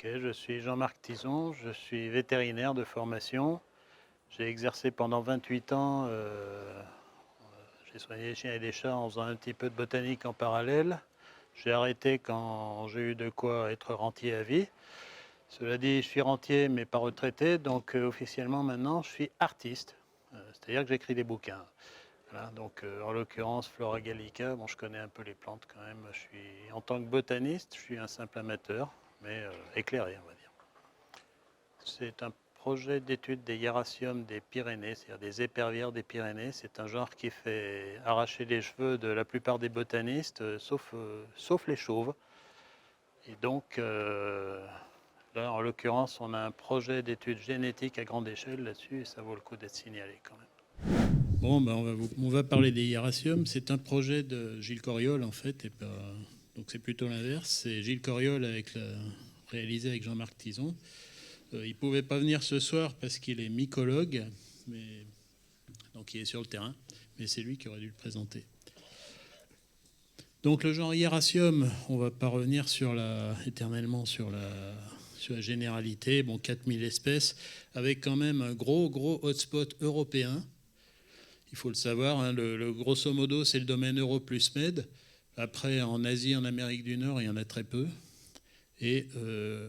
Ok, je suis Jean-Marc Tison, je suis vétérinaire de formation. J'ai exercé pendant 28 ans, j'ai soigné les chiens et les chats en faisant un petit peu de botanique en parallèle. J'ai arrêté quand j'ai eu de quoi être rentier à vie. Cela dit, je suis rentier mais pas retraité, donc officiellement maintenant je suis artiste. C'est-à-dire que j'écris des bouquins. Voilà, donc en l'occurrence Flora Gallica, bon je connais un peu les plantes quand même. En tant que botaniste, je suis un simple amateur, mais éclairé on va dire. C'est un projet d'étude des hiéraciums des Pyrénées, c'est-à-dire des épervières des Pyrénées. C'est un genre qui fait arracher les cheveux de la plupart des botanistes, sauf les chauves. Et donc, là, en l'occurrence, on a un projet d'étude génétique à grande échelle là-dessus, et ça vaut le coup d'être signalé quand même. Bon, ben on va parler des hiéraciums. C'est un projet de Gilles Corriol, en fait, et pas... donc c'est plutôt l'inverse. C'est Gilles Corriol réalisé avec Jean-Marc Tison. Il ne pouvait pas venir ce soir parce qu'il est mycologue, donc il est sur le terrain, mais c'est lui qui aurait dû le présenter. Donc le genre hiéracium, on ne va pas revenir éternellement sur la généralité. Bon, 4000 espèces, avec quand même un gros hotspot européen. Il faut le savoir, hein, le grosso modo, c'est le domaine Euro plus Med. Après, en Asie, en Amérique du Nord, il y en a très peu. Et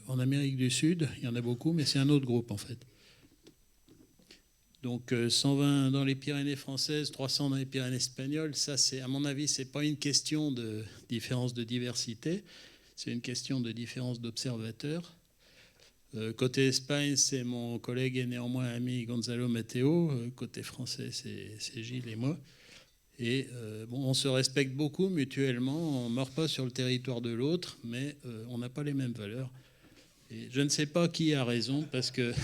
en Amérique du Sud, il y en a beaucoup, mais c'est un autre groupe en fait. Donc 120 dans les Pyrénées françaises, 300 dans les Pyrénées espagnoles. Ça, à mon avis, c'est pas une question de différence de diversité, c'est une question de différence d'observateurs. Côté Espagne, c'est mon collègue et néanmoins ami Gonzalo Mateo. Côté français, c'est Gilles et moi. Et bon, on se respecte beaucoup mutuellement, on ne meurt pas sur le territoire de l'autre, mais on n'a pas les mêmes valeurs. Et je ne sais pas qui a raison, parce que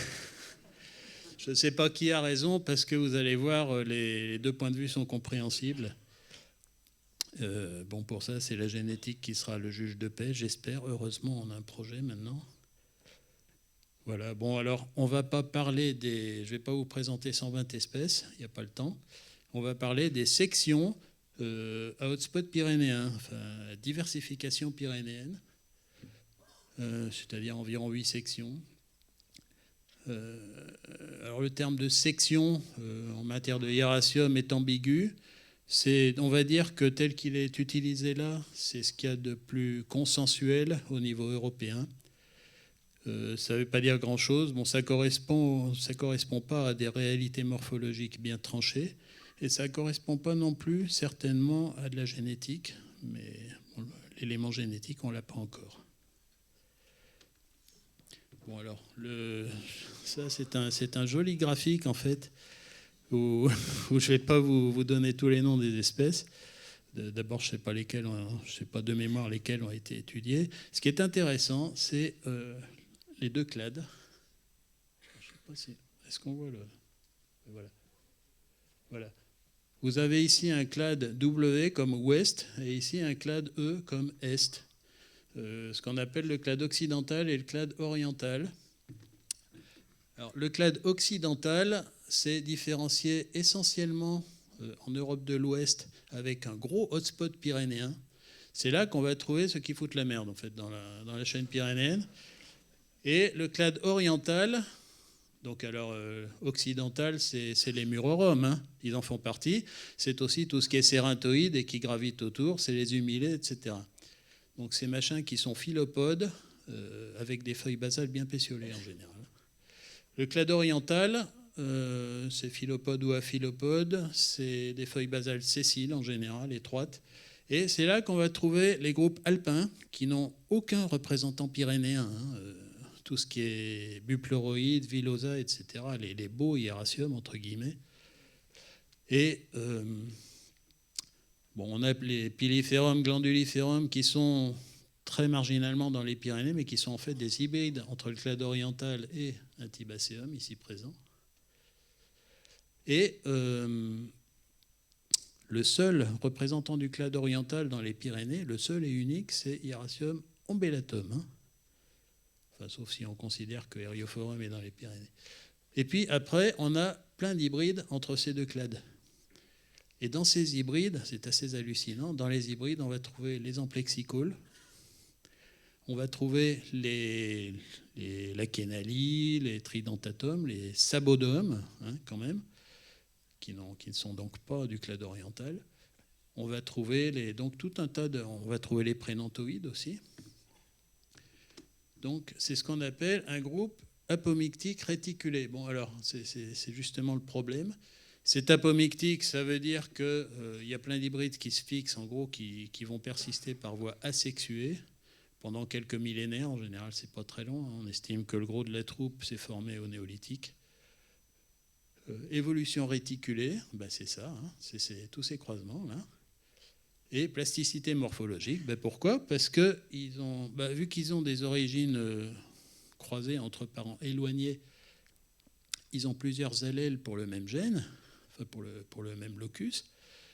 vous allez voir, les deux points de vue sont compréhensibles. Bon, pour ça, c'est la génétique qui sera le juge de paix, j'espère. Heureusement, on a un projet maintenant. Voilà, bon, alors, on ne va pas parler je ne vais pas vous présenter 120 espèces, il n'y a pas le temps. On va parler des sections à hotspot pyrénéen, enfin, diversification pyrénéenne, c'est-à-dire environ 8 sections. Alors le terme de section en matière de hiéracium est ambigu. On va dire que tel qu'il est utilisé là, c'est ce qu'il y a de plus consensuel au niveau européen. Ça ne veut pas dire grand-chose. Bon, ça correspond pas à des réalités morphologiques bien tranchées. Et ça ne correspond pas non plus, certainement, à de la génétique. Mais bon, l'élément génétique, on ne l'a pas encore. Bon, alors, ça, c'est un joli graphique, en fait, où je ne vais pas vous donner tous les noms des espèces. D'abord, je ne sais pas de mémoire lesquelles ont été étudiées. Ce qui est intéressant, c'est les deux clades. Je sais pas si... Est-ce qu'on voit Voilà. Vous avez ici un clade W comme ouest et ici un clade E comme est. Ce qu'on appelle le clade occidental et le clade oriental. Alors, le clade occidental, c'est différencié essentiellement en Europe de l'Ouest avec un gros hotspot pyrénéen. C'est là qu'on va trouver ce qui fout la merde en fait dans la chaîne pyrénéenne. Et le clade oriental, donc alors occidental, c'est les murorum, hein, ils en font partie. C'est aussi tout ce qui est sérinthoïde et qui gravite autour, c'est les humilés, etc. Donc ces machins qui sont phylopodes avec des feuilles basales bien pétiolées en général. Le clade oriental, c'est phylopode ou aphylopode, c'est des feuilles basales sessiles en général, étroites. Et c'est là qu'on va trouver les groupes alpins qui n'ont aucun représentant pyrénéen. Hein, tout ce qui est bupleuroïde, villosa, etc., les beaux hiéraciums, entre guillemets. Et bon, on a les piliférums, glanduliférums qui sont très marginalement dans les Pyrénées, mais qui sont en fait des hybrides entre le clade oriental et un Tibacéum, ici présent. Et le seul représentant du clade oriental dans les Pyrénées, le seul et unique, c'est Hieracium ombellatum. Hein. Enfin, sauf si on considère que Eriophorum est dans les Pyrénées. Et puis après, on a plein d'hybrides entre ces deux clades. Et dans ces hybrides, c'est assez hallucinant, dans les hybrides, on va trouver les amplexicaules, on va trouver les lachénalies, les tridentatomes, les sabodomes, hein, quand même, qui ne sont donc pas du clade oriental. On va trouver donc tout un tas on va trouver les prénantoïdes aussi. Donc c'est ce qu'on appelle un groupe apomictique réticulé. Bon, alors c'est justement le problème. C'est apomictique, ça veut dire qu'il y a plein d'hybrides qui se fixent, en gros, qui vont persister par voie asexuée pendant quelques millénaires. En général, c'est pas très long. On estime que le gros de la troupe s'est formé au néolithique. Évolution réticulée, ben c'est ça, hein, c'est tous ces croisements là. Et plasticité morphologique, ben pourquoi ? Parce que vu qu'ils ont des origines croisées entre parents éloignés, ils ont plusieurs allèles pour le même gène, enfin pour le même locus.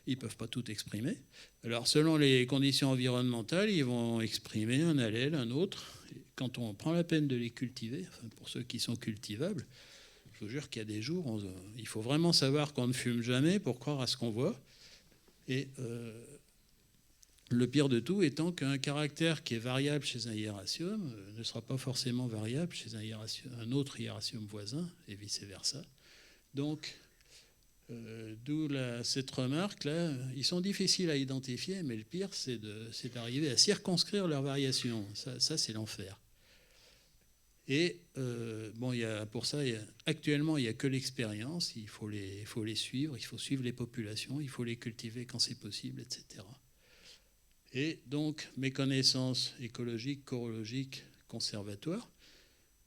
Ils ne peuvent pas tout exprimer. Alors, selon les conditions environnementales, ils vont exprimer un allèle, un autre. Et quand on prend la peine de les cultiver, enfin pour ceux qui sont cultivables, je vous jure qu'il y a des jours, il faut vraiment savoir qu'on ne fume jamais pour croire à ce qu'on voit. Et le pire de tout étant qu'un caractère qui est variable chez un hiéracium ne sera pas forcément variable chez un autre hiéracium voisin, et vice-versa. Donc, d'où cette remarque là, ils sont difficiles à identifier, mais le pire c'est d'arriver à circonscrire leurs variations. Ça c'est l'enfer. Et pour ça, actuellement il n'y a que l'expérience. Il faut les suivre, il faut suivre les populations, il faut les cultiver quand c'est possible, etc. Et donc mes connaissances écologiques, corologiques, conservatoires,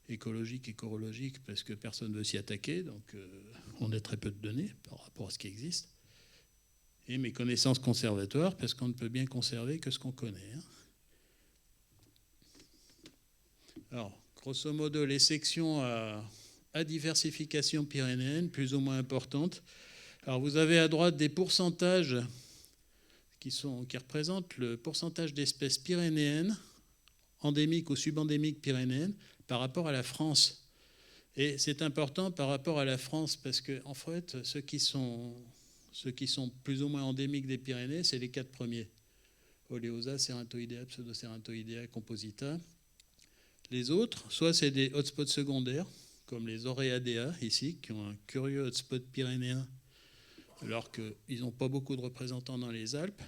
écologiques et corologiques parce que personne ne veut s'y attaquer, donc on a très peu de données par rapport à ce qui existe. Et mes connaissances conservatoires parce qu'on ne peut bien conserver que ce qu'on connaît. Hein. Alors, grosso modo, les sections à diversification pyrénéenne, plus ou moins importantes. Alors, vous avez à droite des pourcentages qui représentent le pourcentage d'espèces pyrénéennes, endémiques ou subendémiques pyrénéennes, par rapport à la France. Et c'est important par rapport à la France parce que, en fait, ceux qui sont plus ou moins endémiques des Pyrénées, c'est les 4 premiers. Oleosa, Ceratoidea, Pseudoceratoidea, Composita. Les autres, soit c'est des hotspots secondaires, comme les Oreadea ici, qui ont un curieux hotspot pyrénéen, alors qu'ils n'ont pas beaucoup de représentants dans les Alpes,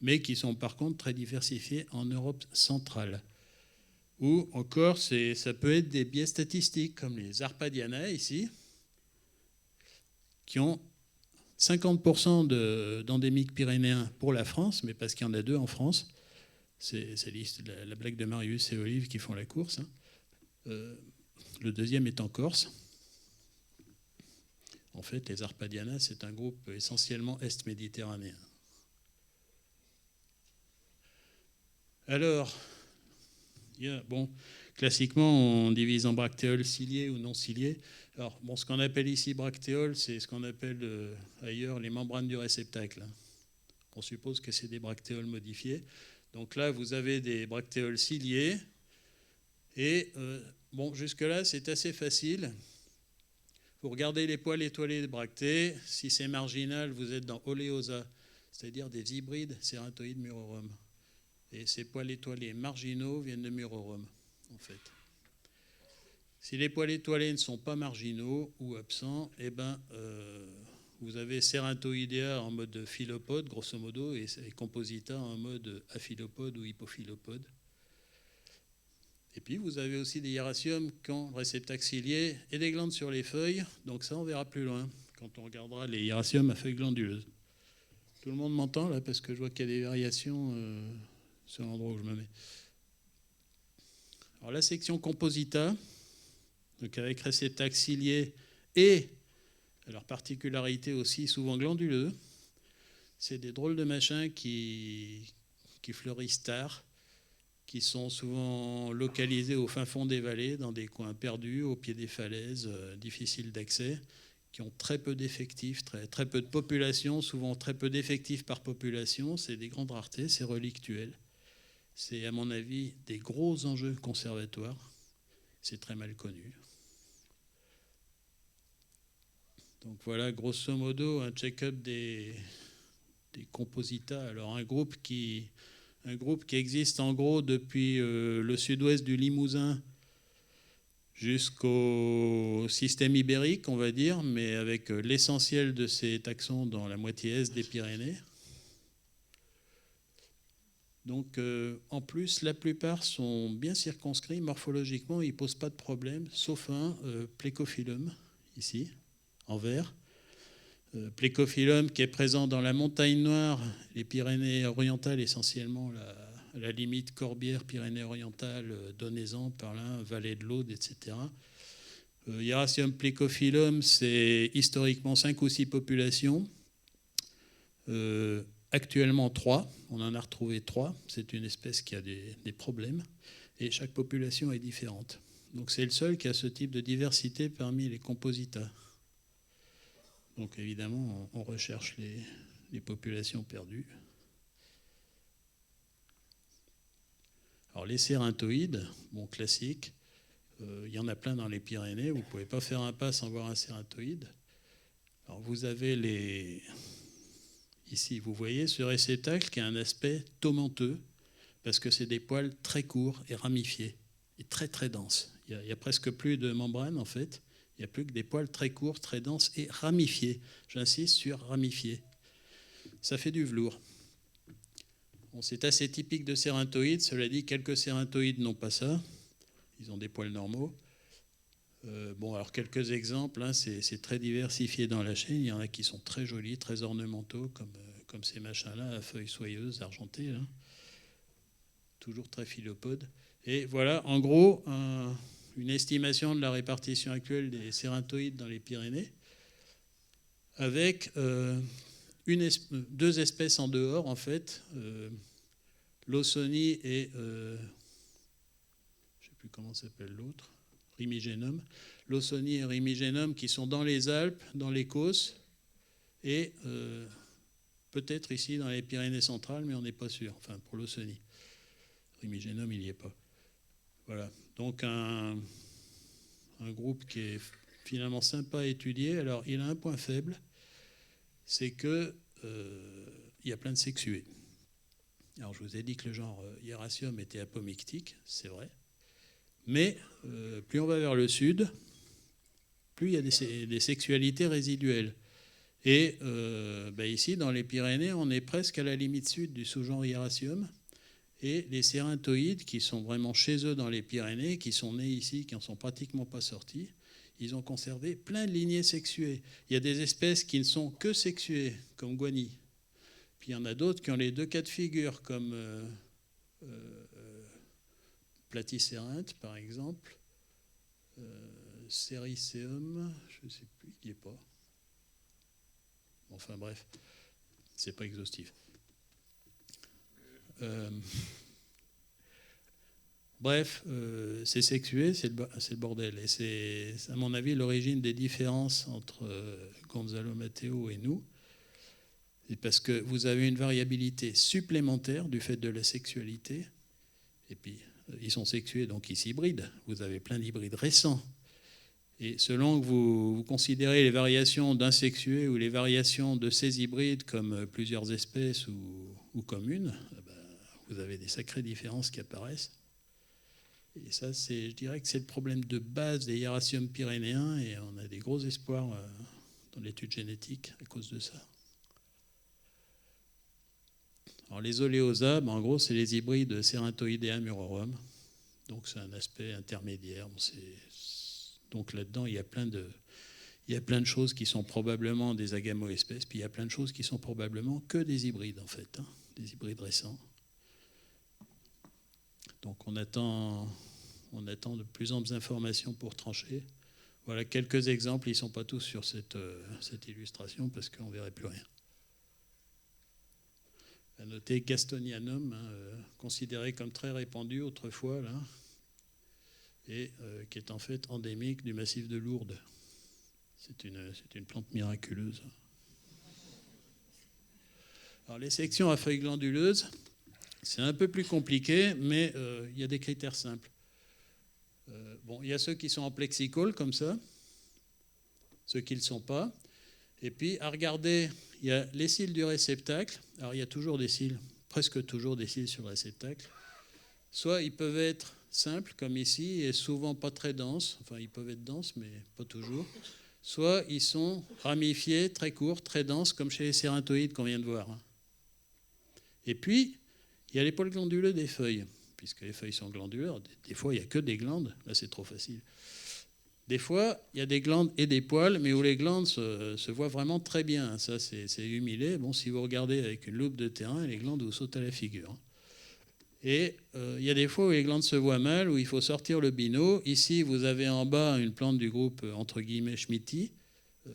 mais qui sont par contre très diversifiés en Europe centrale. Ou encore, ça peut être des biais statistiques, comme les Arpadiana ici, qui ont 50% d'endémiques pyrénéens pour la France, mais parce qu'il y en a 2 en France. C'est la blague de Marius et Olive qui font la course. Hein. Le deuxième est en Corse. En fait, les Arpadiana, c'est un groupe essentiellement est-méditerranéen. Alors, classiquement, on divise en bractéoles ciliées ou non ciliées. Alors, ce qu'on appelle ici bractéoles, c'est ce qu'on appelle ailleurs les membranes du réceptacle. On suppose que c'est des bractéoles modifiées. Donc là, vous avez des bractéoles ciliées. Et jusque-là, c'est assez facile. Vous regardez les poils étoilés des bractées. Si c'est marginal, vous êtes dans Oleosa, c'est-à-dire des hybrides Ceratoid murorum. Et ces poils étoilés marginaux viennent de Murorum, en fait. Si les poils étoilés ne sont pas marginaux ou absents, vous avez Ceratoidea en mode phylopode, grosso modo, et Composita en mode aphylopode ou hypophylopode. Et puis, vous avez aussi des hiéraciums qui ont réceptacle cilié et des glandes sur les feuilles. Donc ça, on verra plus loin, quand on regardera les hiéraciums à feuilles glanduleuses. Tout le monde m'entend, là, parce que je vois qu'il y a des variations sur l'endroit où je me mets. Alors, la section Composita, donc avec réceptacle cilié et, leur particularité aussi, souvent glanduleux, c'est des drôles de machins qui fleurissent tard, qui sont souvent localisés au fin fond des vallées, dans des coins perdus, au pied des falaises, difficiles d'accès, qui ont très peu d'effectifs, très peu de population, souvent très peu d'effectifs par population. C'est des grandes raretés, c'est relictuel. C'est, à mon avis, des gros enjeux conservatoires. C'est très mal connu. Donc voilà, grosso modo, un check-up des Composita. Alors un groupe un groupe qui existe en gros depuis le sud-ouest du Limousin jusqu'au système ibérique, on va dire, mais avec l'essentiel de ces taxons dans la moitié est des Pyrénées. Donc, en plus, la plupart sont bien circonscrits morphologiquement, ils ne posent pas de problème, sauf un, Plecophyllum, ici, en vert. Plecophyllum qui est présent dans la montagne noire, les Pyrénées orientales, essentiellement la limite Corbière, Pyrénées-Orientales, Donezan, Parlin, Vallée de l'Aude, etc. Hieracium plecophyllum, c'est historiquement 5 ou 6 populations. Actuellement 3, on en a retrouvé 3. C'est une espèce qui a des problèmes et chaque population est différente. Donc c'est le seul qui a ce type de diversité parmi les composita. Donc évidemment, on recherche les populations perdues. Alors les cérinthoïdes, bon classique, il y en a plein dans les Pyrénées, vous ne pouvez pas faire un pas sans voir un cérinthoïde. Alors vous avez ici, vous voyez ce réceptacle qui a un aspect tomenteux, parce que c'est des poils très courts et ramifiés, et très très denses. Il y a presque plus de membrane en fait, il n'y a plus que des poils très courts, très denses et ramifiés. J'insiste sur ramifiés. Ça fait du velours. Bon, c'est assez typique de cérinthoïdes. Cela dit, quelques cérinthoïdes n'ont pas ça. Ils ont des poils normaux. Alors quelques exemples, hein, c'est très diversifié dans la chaîne. Il y en a qui sont très jolis, très ornementaux, comme ces machins-là, à feuilles soyeuses, argentées. Là. Toujours très phyllopode. Et voilà, en gros, une estimation de la répartition actuelle des cérinthoïdes dans les Pyrénées, avec deux espèces en dehors, en fait, l'Ausonie et, je ne sais plus comment s'appelle l'autre, Rimigenum. L'Ausonie et Rimigenum qui sont dans les Alpes, dans les Causses, et peut-être ici dans les Pyrénées centrales, mais on n'est pas sûr, enfin pour l'Ausonie. Rimigenum, il n'y est pas. Voilà, donc un groupe qui est finalement sympa à étudier. Alors, il a un point faible, c'est qu'il y a plein de sexués. Alors, je vous ai dit que le genre Hieracium était apomictique, c'est vrai. Mais plus on va vers le sud, plus il y a des sexualités résiduelles. Et ici, dans les Pyrénées, on est presque à la limite sud du sous-genre Hieracium. Et les cérinthoïdes, qui sont vraiment chez eux dans les Pyrénées, qui sont nés ici, qui n'en sont pratiquement pas sortis, ils ont conservé plein de lignées sexuées. Il y a des espèces qui ne sont que sexuées, comme Guani. Puis il y en a d'autres qui ont les deux cas de figure, comme Platycérinthe, par exemple. Sericeum, je ne sais plus, il n'y est pas. Enfin bref, c'est pas exhaustif. Bref, c'est sexué, c'est le bordel. Et c'est, à mon avis, l'origine des différences entre Gonzalo Matteo et nous. C'est parce que vous avez une variabilité supplémentaire du fait de la sexualité. Et puis, ils sont sexués, donc ils s'hybrident. Vous avez plein d'hybrides récents. Et selon que vous considérez les variations d'un sexué ou les variations de ces hybrides comme plusieurs espèces ou comme une, vous avez des sacrées différences qui apparaissent. Et ça, je dirais que c'est le problème de base des hiéraciums pyrénéens, et on a des gros espoirs dans l'étude génétique à cause de ça. Alors les oléosa, en gros, c'est les hybrides Cérinthoidea murorum. Donc c'est un aspect intermédiaire. Donc là-dedans, il y a plein de choses qui sont probablement des agamoespèces, puis il y a plein de choses qui sont probablement que des hybrides, en fait, hein, des hybrides récents. Donc on attend de plus amples informations pour trancher. Voilà quelques exemples, ils ne sont pas tous sur cette illustration parce qu'on ne verrait plus rien. À noter Gastonianum, considéré comme très répandu autrefois, là, et qui est en fait endémique du massif de Lourdes. C'est une plante miraculeuse. Alors les sections à feuilles glanduleuses, c'est un peu plus compliqué, mais il y a des critères simples. Il y a ceux qui sont en plexicole, comme ça, ceux qui ne le sont pas. Et puis, à regarder, il y a les cils du réceptacle. Alors, il y a toujours des cils presque toujours des cils sur le réceptacle. Soit ils peuvent être simples, comme ici, et souvent pas très denses. Enfin, ils peuvent être denses, mais pas toujours. Soit ils sont ramifiés, très courts, très denses, comme chez les cérintoïdes qu'on vient de voir. Et puis, il y a les poils glanduleux des feuilles, puisque les feuilles sont glanduleuses. Des fois, il n'y a que des glandes. Là, c'est trop facile. Des fois, il y a des glandes et des poils, mais où les glandes se voient vraiment très bien. Ça, c'est humilé. Bon, si vous regardez avec une loupe de terrain, les glandes vous sautent à la figure. Et il y a des fois où les glandes se voient mal, où il faut sortir le binot. Ici, vous avez en bas une plante du groupe, entre guillemets, Schmittii,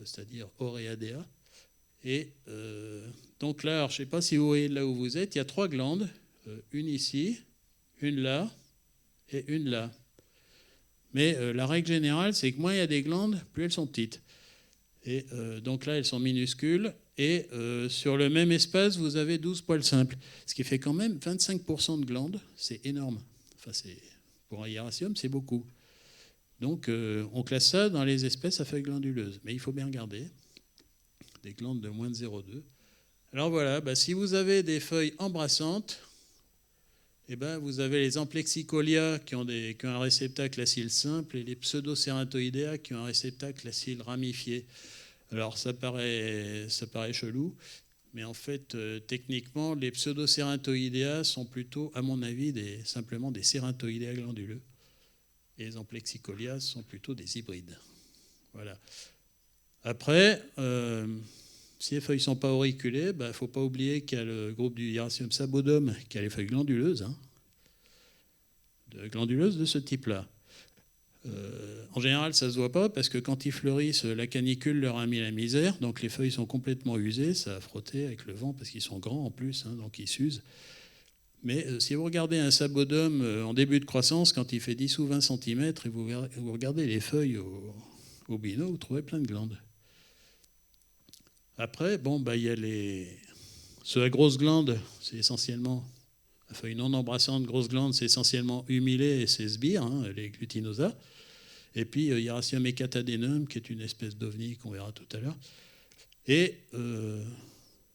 c'est-à-dire Oreadea. Et donc là, je ne sais pas si vous voyez là où vous êtes, il y a 3 glandes, une ici, une là et une là. Mais la règle générale, c'est que moins il y a des glandes, plus elles sont petites. Et donc là, elles sont minuscules. Et sur le même espace, vous avez 12 poils simples. Ce qui fait quand même 25% de glandes. C'est énorme. Enfin, pour un hiéracium, c'est beaucoup. Donc on classe ça dans les espèces à feuilles glanduleuses. Mais il faut bien regarder. Des glandes de moins de 0,2. Alors voilà, si vous avez des feuilles embrassantes, eh ben, vous avez les amplexicolia qui ont un réceptacle à cils simple et les pseudocérantoidea qui ont un réceptacle à cils ramifiés. Alors ça paraît chelou, mais en fait, techniquement, les pseudocérantoidea sont plutôt, à mon avis, simplement des cérantoidea glanduleux. Et les amplexicolia sont plutôt des hybrides. Voilà. Après, si les feuilles ne sont pas auriculées, il ne faut pas oublier qu'il y a le groupe du Hieracium sabodum qui a les feuilles glanduleuses, glanduleuses de ce type-là. En général, ça ne se voit pas parce que quand ils fleurissent, la canicule leur a mis la misère, donc les feuilles sont complètement usées, ça a frotté avec le vent parce qu'ils sont grands en plus, donc ils s'usent. Mais si vous regardez un sabodum en début de croissance, quand il fait 10 ou 20 cm, et vous regardez les feuilles au binot, vous trouvez plein de glandes. Après, il y a ceux à grosses glandes, c'est essentiellement, la feuille non embrassante, grosse glande, c'est essentiellement humilé et c'est sbires, les glutinosas. Et puis Hieracium ecatadenum, qui est une espèce d'ovni qu'on verra tout à l'heure. Et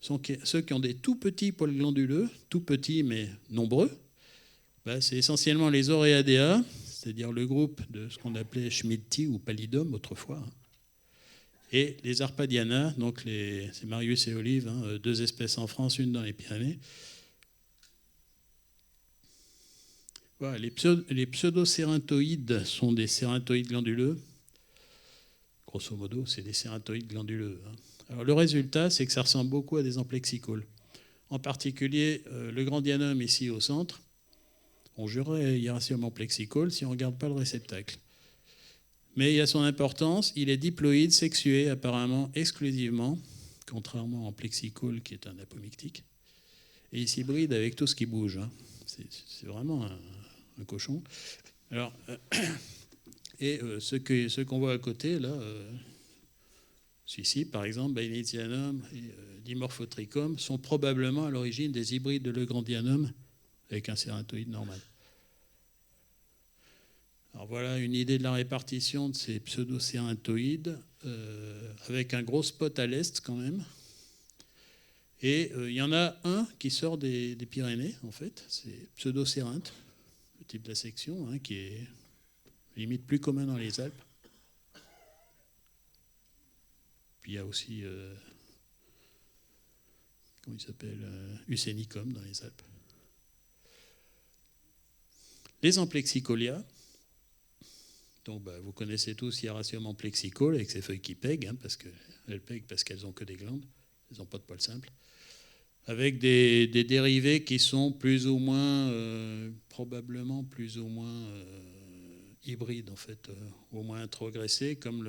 ceux qui ont des tout petits poils glanduleux, tout petits mais nombreux, c'est essentiellement les Oreadea, c'est-à-dire le groupe de ce qu'on appelait Schmittii ou Pallidum autrefois. Et les Arpadiana, donc c'est Marius et Olive, 2 espèces en France, une dans les Pyrénées. Voilà, les pseudocérantoïdes sont des cérantoïdes glanduleux. Grosso modo, c'est des cérantoïdes glanduleux. Alors, le résultat, c'est que ça ressemble beaucoup à des amplexicoles. En particulier, le grandianum ici au centre, on jurerait Hieracium amplexicole si on ne regarde pas le réceptacle. Mais il y a son importance, il est diploïde, sexué apparemment exclusivement, contrairement à amplexicole qui est un apomictique. Et il s'hybride avec tout ce qui bouge. C'est vraiment un cochon. Alors, et ceux qu'on voit à côté, là, celui-ci par exemple, Bainitianum et Dimorphotrichum, sont probablement à l'origine des hybrides de Legrandianum avec un cérantoïde normal. Alors voilà une idée de la répartition de ces pseudocérantoïdes, avec un gros spot à l'est quand même. Et il y en a un qui sort des Pyrénées, en fait, c'est pseudocérinthe, le type de la section, qui est limite plus commun dans les Alpes. Puis il y a aussi, comment il s'appelle, Usenicum dans les Alpes. Les amplexicolia. Donc, vous connaissez tous Hieracium amplexicole avec ses feuilles qui pèguent, parce qu'elles n'ont que des glandes, elles n'ont pas de poils simples, avec des dérivés qui sont plus ou moins, probablement plus ou moins hybrides, en fait, au moins introgressés, comme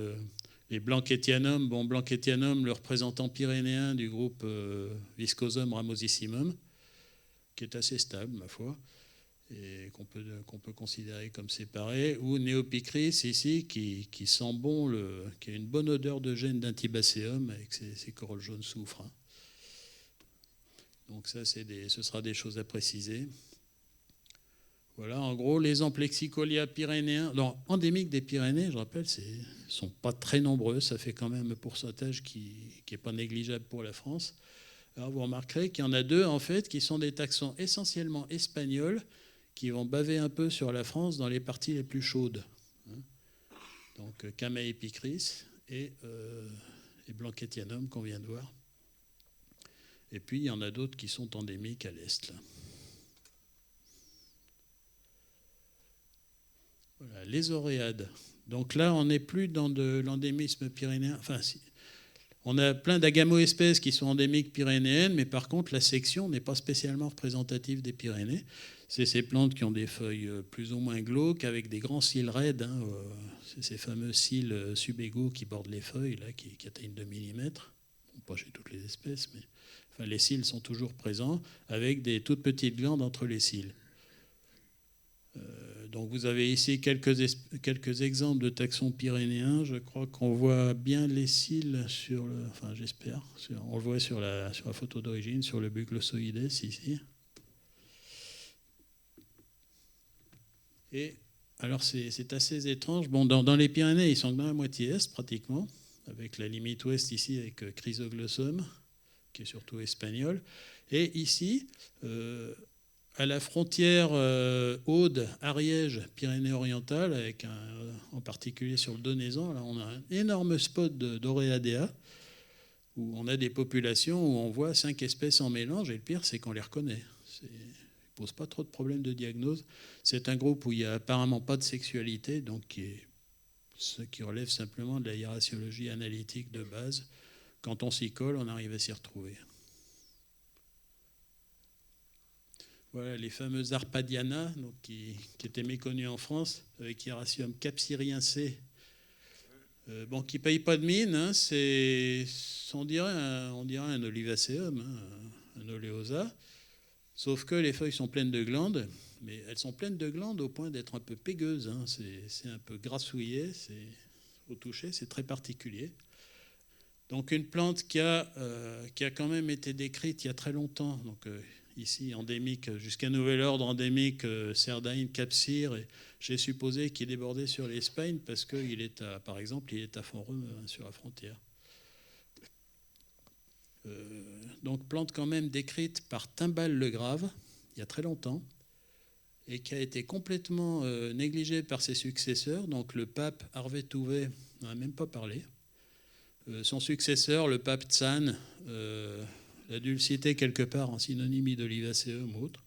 les Blanquetianum. Bon, Blanquetianum, le représentant pyrénéen du groupe Viscosum ramosissimum, qui est assez stable, ma foi, et qu'on peut considérer comme séparé, ou Neopicris ici, qui sent bon, qui a une bonne odeur de gène d'Intibacéum avec ses corolles jaunes soufre. Donc ça, ce sera des choses à préciser. Voilà, en gros, les amplexicolia pyrénéens, endémiques des Pyrénées, je rappelle, ne sont pas très nombreux, ça fait quand même un pourcentage qui n'est pas négligeable pour la France. Alors vous remarquerez qu'il y en a deux en fait qui sont des taxons essentiellement espagnols qui vont baver un peu sur la France dans les parties les plus chaudes. Donc Camée picris et Blanquetianum qu'on vient de voir. Et puis il y en a d'autres qui sont endémiques à l'est. Là. Voilà, les oréades. Donc là, on n'est plus dans de l'endémisme pyrénéen. Enfin, si. On a plein d'agamo-espèces qui sont endémiques pyrénéennes, mais par contre, la section n'est pas spécialement représentative des Pyrénées. C'est ces plantes qui ont des feuilles plus ou moins glauques, avec des grands cils raides. C'est ces fameux cils subégaux qui bordent les feuilles, là, qui atteignent 2 mm. Bon, pas chez toutes les espèces, mais enfin, les cils sont toujours présents, avec des toutes petites glandes entre les cils. Donc vous avez ici quelques exemples de taxons pyrénéens. Je crois qu'on voit bien les cils sur le... Enfin, j'espère. On le voit sur la photo d'origine, sur le Buglossoides, ici. Et alors, c'est assez étrange. Bon, dans les Pyrénées, ils sont dans la moitié est, pratiquement, avec la limite ouest ici, avec Chrysoglossum, qui est surtout espagnol. Et ici... à la frontière Aude-Ariège, Pyrénées-Orientales, avec en particulier sur le Donezan, là on a un énorme spot d'Oréadea, où on a des populations où on voit 5 espèces en mélange, et le pire c'est qu'on les reconnaît. Ça ne pose pas trop de problèmes de diagnose. C'est un groupe où il n'y a apparemment pas de sexualité, donc ce qui relève simplement de la hiéraciologie analytique de base. Quand on s'y colle, on arrive à s'y retrouver. Voilà les fameuses Arpadiana, donc qui étaient méconnues en France, avec Hieracium capsiriense, qui ne paye pas de mine. Hein, on dirait un Olivaceum, un Oleosa, sauf que les feuilles sont pleines de glandes, mais elles sont pleines de glandes au point d'être un peu pégueuses. Hein, c'est un peu grassouillé, au toucher, c'est très particulier. Donc une plante qui a quand même été décrite il y a très longtemps, donc ici endémique, jusqu'à nouvel ordre endémique, Cerdagne, Capcir, et j'ai supposé qu'il débordait sur l'Espagne parce qu'il est par exemple, il est à Font-Romeu, sur la frontière. Donc plante quand même décrite par Timbal le Grave, il y a très longtemps, et qui a été complètement négligée par ses successeurs. Donc le pape Harvey Touvet n'en a même pas parlé. Son successeur, le pape Tsan, a dû le citer quelque part en synonymie d'Olivaceum ou autre.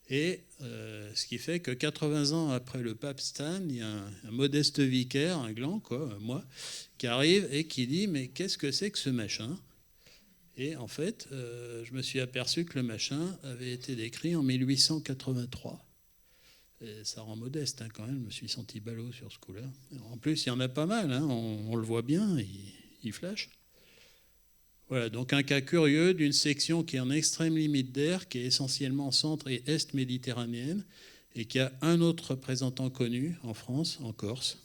Et ce qui fait que 80 ans après le pape Stan, il y a un modeste vicaire, un gland, quoi, moi, qui arrive et qui dit « Mais qu'est-ce que c'est que ce machin ?» Et en fait, je me suis aperçu que le machin avait été décrit en 1883. Et ça rend modeste hein, quand même, je me suis senti ballot sur ce coup-là. En plus, il y en a pas mal, hein, on le voit bien, il flash. Voilà, donc un cas curieux d'une section qui est en extrême limite d'air, qui est essentiellement centre et est méditerranéenne, et qui a un autre représentant connu en France, en Corse,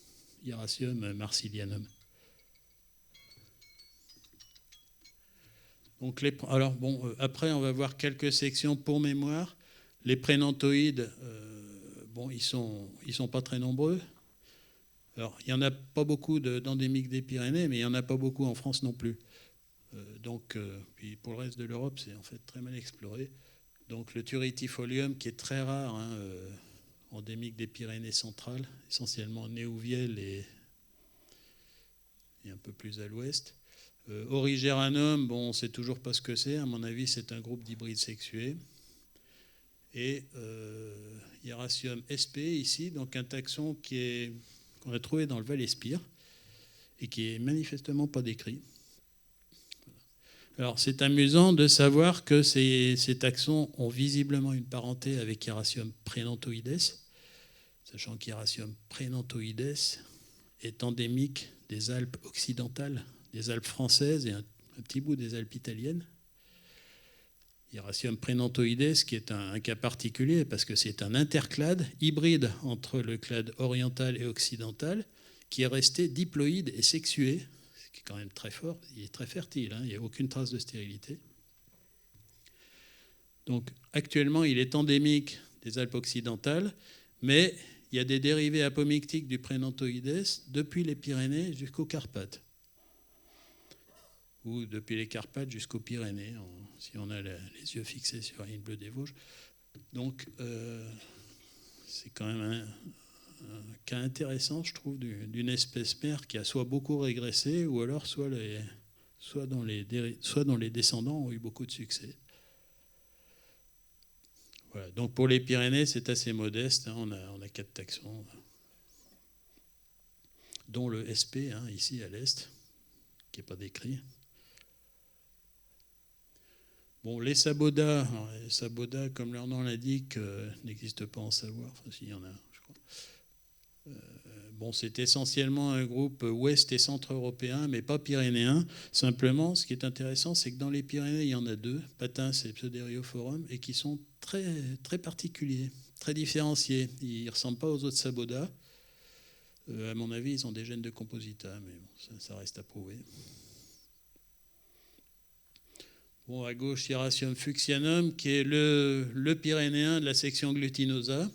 Hieracium marsilianum. Donc après, on va voir quelques sections pour mémoire. Les prénantoïdes, ils sont pas très nombreux. Alors, il n'y en a pas beaucoup d'endémiques des Pyrénées, mais il n'y en a pas beaucoup en France non plus. Puis pour le reste de l'Europe, c'est en fait très mal exploré. Donc le Turritifolium, qui est très rare, endémique des Pyrénées centrales, essentiellement Néouvielle et un peu plus à l'ouest. Origeranum, on ne sait toujours pas ce que c'est. À mon avis, c'est un groupe d'hybrides sexués. Et Hieracium sp, ici, donc un taxon qu'on a trouvé dans le Val-Espire et qui est manifestement pas décrit. Alors, c'est amusant de savoir que ces taxons ont visiblement une parenté avec Hieracium praenantoides, sachant qu'Hieracium praenantoides est endémique des Alpes occidentales, des Alpes françaises et un petit bout des Alpes italiennes. Hieracium praenantoides, qui est un cas particulier parce que c'est un interclade hybride entre le clade oriental et occidental qui est resté diploïde et sexué, ce qui est quand même très fort. Il est très fertile, hein, il n'y a aucune trace de stérilité. Donc actuellement, il est endémique des Alpes occidentales, mais il y a des dérivés apomictiques du praenantoides depuis les Pyrénées jusqu'aux Carpates, ou depuis les Carpates jusqu'aux Pyrénées, si on a les yeux fixés sur la ligne bleue des Vosges. Donc, c'est quand même un cas intéressant, je trouve, d'une espèce mère qui a soit beaucoup régressé, ou alors soit dont les descendants ont eu beaucoup de succès. Voilà. Donc pour les Pyrénées, c'est assez modeste, hein. On a 4 taxons, dont le SP, hein, ici à l'est, qui n'est pas décrit. Bon, les sabodas, comme leur nom l'indique, n'existent pas en Savoie. Enfin, s'il y en a, je crois. Bon, c'est essentiellement un groupe ouest et centre-européen, mais pas pyrénéen. Simplement, ce qui est intéressant, c'est que dans les Pyrénées, il y en a 2, Patins et Pseuderiophorum, et qui sont très, très particuliers, très différenciés. Ils ne ressemblent pas aux autres sabodas. À mon avis, ils ont des gènes de composita, mais bon, ça reste à prouver. Bon, à gauche, Hieracium fuchsianum, qui est le pyrénéen de la section glutinosa.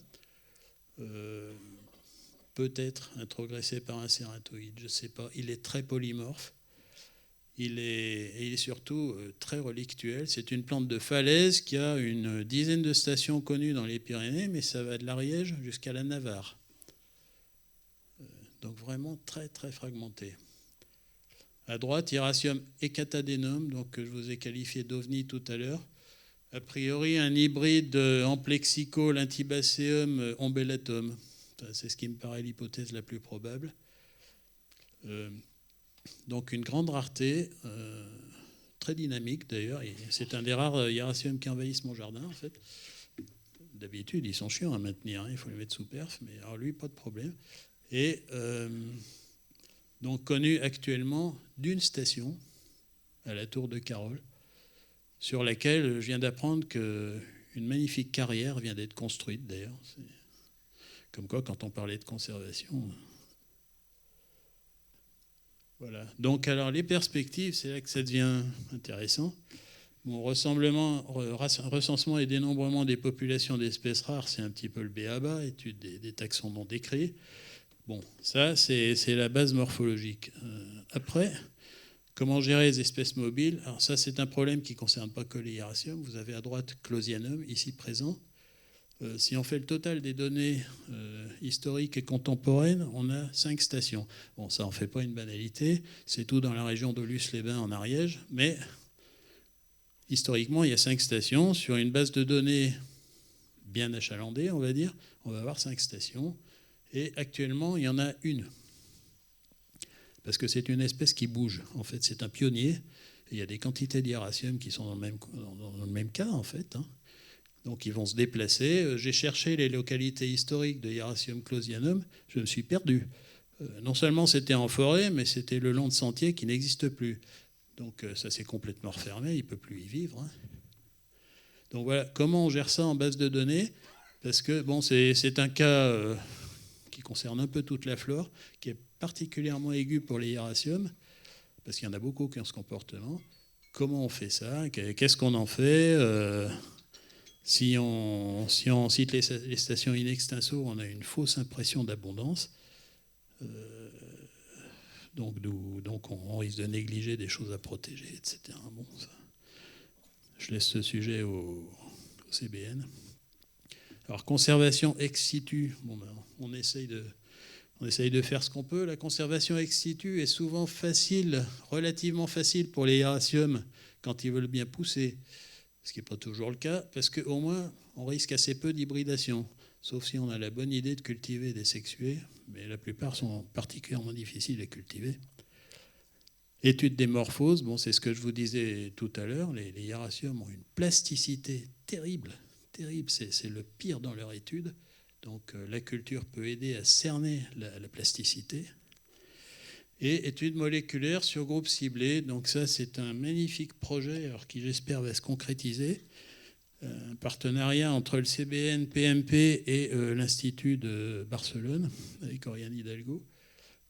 Peut-être introgressé par un cératoïde, je ne sais pas. Il est très polymorphe. Il est surtout très relictuel. C'est une plante de falaise qui a une dizaine de stations connues dans les Pyrénées, mais ça va de l'Ariège jusqu'à la Navarre. Donc vraiment très, très fragmenté. À droite, Hieracium hecatadenum, donc que je vous ai qualifié d'ovni tout à l'heure. A priori, un hybride Amplexico lintibaceum ombellatum. C'est ce qui me paraît l'hypothèse la plus probable. Donc une grande rareté, très dynamique d'ailleurs. C'est un des rares hieraciums qui envahissent mon jardin en fait. D'habitude, ils sont chiants à maintenir, hein, il faut les mettre sous perf, mais alors lui, pas de problème. Et donc connu actuellement d'une station à la Tour de Carol, sur laquelle je viens d'apprendre qu'une magnifique carrière vient d'être construite d'ailleurs. Comme quoi, quand on parlait de conservation. Voilà. Donc, alors, les perspectives, c'est là que ça devient intéressant. Bon, recensement et dénombrement des populations d'espèces rares, c'est un petit peu le b.a.-ba, étude des taxons non décrits. Bon, ça, c'est la base morphologique. Après, comment gérer les espèces mobiles? Alors ça, c'est un problème qui ne concerne pas que les hieraciums. Vous avez à droite Closianum, ici présent. Si on fait le total des données historiques et contemporaines, on a 5 stations. Bon, ça n'en fait pas une banalité, c'est tout dans la région de Luce-les-Bains en Ariège, mais historiquement, il y a 5 stations. Sur une base de données bien achalandée, on va dire, on va avoir 5 stations. Et actuellement, il y en a une. Parce que c'est une espèce qui bouge. En fait, c'est un pionnier. Et il y a des quantités d'hieracium qui sont dans le même cas, en fait, hein. Donc ils vont se déplacer. J'ai cherché les localités historiques de Hieracium closianum, je me suis perdu. Non seulement c'était en forêt, mais c'était le long de sentiers qui n'existent plus. Donc ça s'est complètement refermé, il ne peut plus y vivre, hein. Donc voilà, comment on gère ça en base de données? Parce que bon, c'est un cas qui concerne un peu toute la flore, qui est particulièrement aigu pour les hieraciums, parce qu'il y en a beaucoup qui ont ce comportement. Comment on fait ça? Qu'est-ce qu'on en fait? Si on cite les stations in extenso, on a une fausse impression d'abondance. Donc on risque de négliger des choses à protéger, etc. Bon, ça, je laisse ce sujet au CBN. Alors, conservation ex situ, bon, ben, on essaye de faire ce qu'on peut. La conservation ex situ est souvent facile, relativement facile pour les hieraciums quand ils veulent bien pousser. Ce qui n'est pas toujours le cas, parce qu'au moins, on risque assez peu d'hybridation, sauf si on a la bonne idée de cultiver des sexués, mais la plupart sont particulièrement difficiles à cultiver. Étude des morphoses, bon, c'est ce que je vous disais tout à l'heure, les hieraciums ont une plasticité terrible, c'est le pire dans leur étude, donc la culture peut aider à cerner la plasticité. Et études moléculaires sur groupes ciblés. Donc ça, c'est un magnifique projet alors qui, j'espère, va se concrétiser. Un partenariat entre le CBN, PMP et l'Institut de Barcelone, avec Oriane Hidalgo.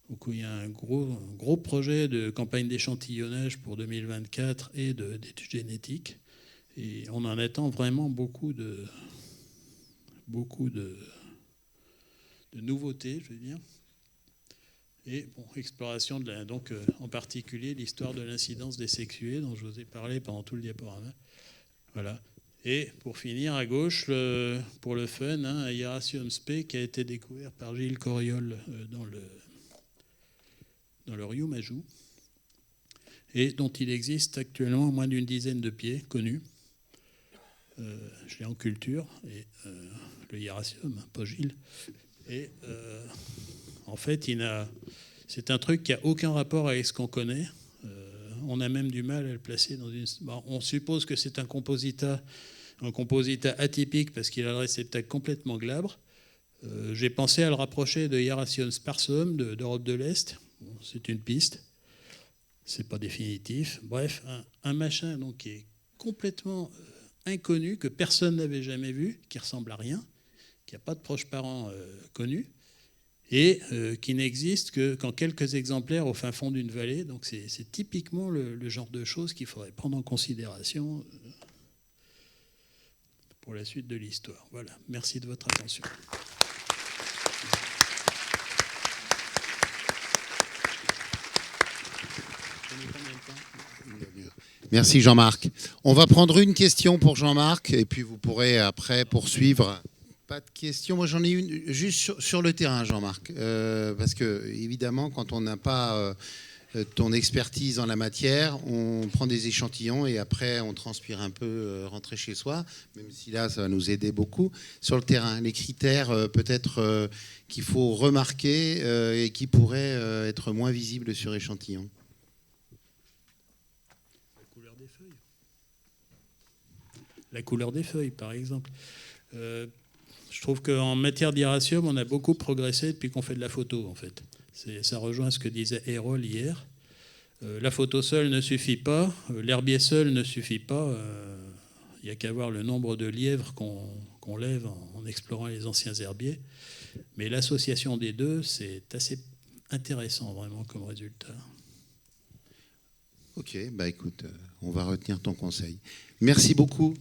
Donc il y a un gros projet de campagne d'échantillonnage pour 2024 et d'études génétiques. Et on en attend vraiment beaucoup de nouveautés, je veux dire. Et bon, exploration donc en particulier l'histoire de l'incidence des sexués dont je vous ai parlé pendant tout le diaporama. Voilà. Et pour finir, à gauche, pour le fun, un Hieracium sp qui a été découvert par Gilles Corriol dans le Ryumaju, et dont il existe actuellement moins d'une dizaine de pieds connus. Je l'ai en culture, et le Hieracium, pas Gilles. Et en fait, c'est un truc qui n'a aucun rapport avec ce qu'on connaît. On a même du mal à le placer dans une... Bon, on suppose que c'est un composita atypique parce qu'il a le réceptacle complètement glabre. J'ai pensé à le rapprocher de Hieracium sparsum d'Europe de l'Est. Bon, c'est une piste. C'est pas définitif. Bref, un machin donc, qui est complètement inconnu, que personne n'avait jamais vu, qui ressemble à rien, qui n'a pas de proches parents connus, et qui n'existe qu'en quelques exemplaires au fin fond d'une vallée. Donc c'est typiquement le genre de choses qu'il faudrait prendre en considération pour la suite de l'histoire. Voilà, merci de votre attention. Merci Jean-Marc. On va prendre une question pour Jean-Marc et puis vous pourrez après poursuivre. Pas de questions. Moi, j'en ai une juste sur le terrain, Jean-Marc. Parce que, évidemment, quand on n'a pas ton expertise en la matière, on prend des échantillons et après, on transpire un peu, rentrer chez soi, même si là, ça va nous aider beaucoup. Sur le terrain, les critères, peut-être, qu'il faut remarquer et qui pourraient être moins visibles sur échantillon. La couleur des feuilles. La couleur des feuilles, par exemple. Je trouve qu'en matière d'Hieracium, on a beaucoup progressé depuis qu'on fait de la photo, en fait. Ça rejoint ce que disait Erol hier. La photo seule ne suffit pas, l'herbier seul ne suffit pas. Il n'y a qu'à voir le nombre de lièvres qu'on lève en explorant les anciens herbiers. Mais l'association des deux, c'est assez intéressant, vraiment, comme résultat. Ok, bah écoute, on va retenir ton conseil. Merci beaucoup.